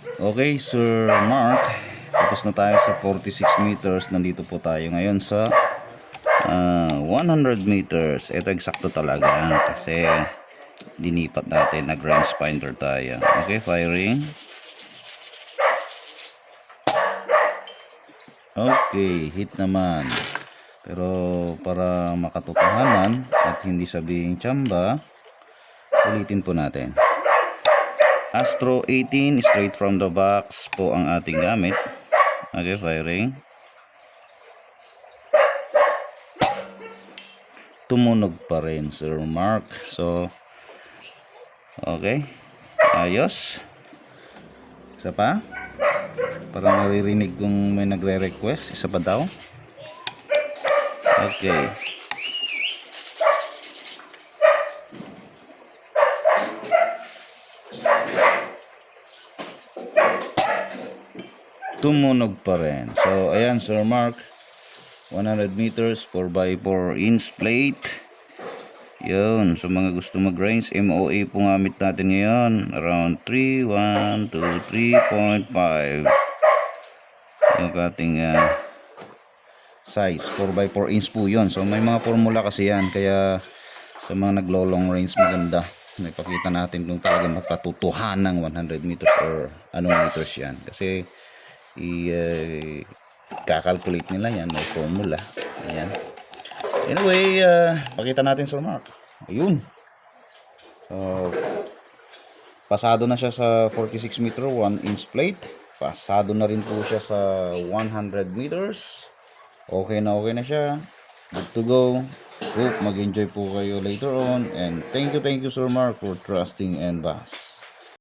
Okay, Sir Mark. Tapos na tayo sa 46 meters. Nandito po tayo ngayon sa 100 meters. Ito eksakto talaga kasi dinipat natin. Nag-range finder tayo. Okay, firing. Okay, hit naman. Pero para makatotohanan at hindi sabihing tsamba, ulitin po natin. Astro 18 straight from the box po ang ating gamit. Okay, firing. Tumunog pa rin, Sir Mark. So, okay. Ayos. Isa pa. Parang naririnig kung may nagre-request. Isa pa daw. Okay. Tumunog pa rin. So, ayan, Sir Mark. 100 meters, 4x4 inch plate. Yun. So, mga gusto mag-range, MOA po gamit natin ngayon. Around 3, 1, 2, 3.5. Yung ating size. 4x4 inch po yun. So, may mga formula kasi yan. Kaya, sa mga naglo-long range, maganda. Napakita natin kung talaga makatutuhan ng 100 meters or anong meters yan. Kasi, kakalculate nila yan, may formula. Ayan. Anyway, pakita natin, Sir Mark. Ayun. So, pasado na siya sa 46 meter 1 inch plate. Pasado na rin po siya sa 100 meters. Okay na siya. Good to go. Hope mag-enjoy po kayo later on. And thank you, Sir Mark, for trusting and Bass.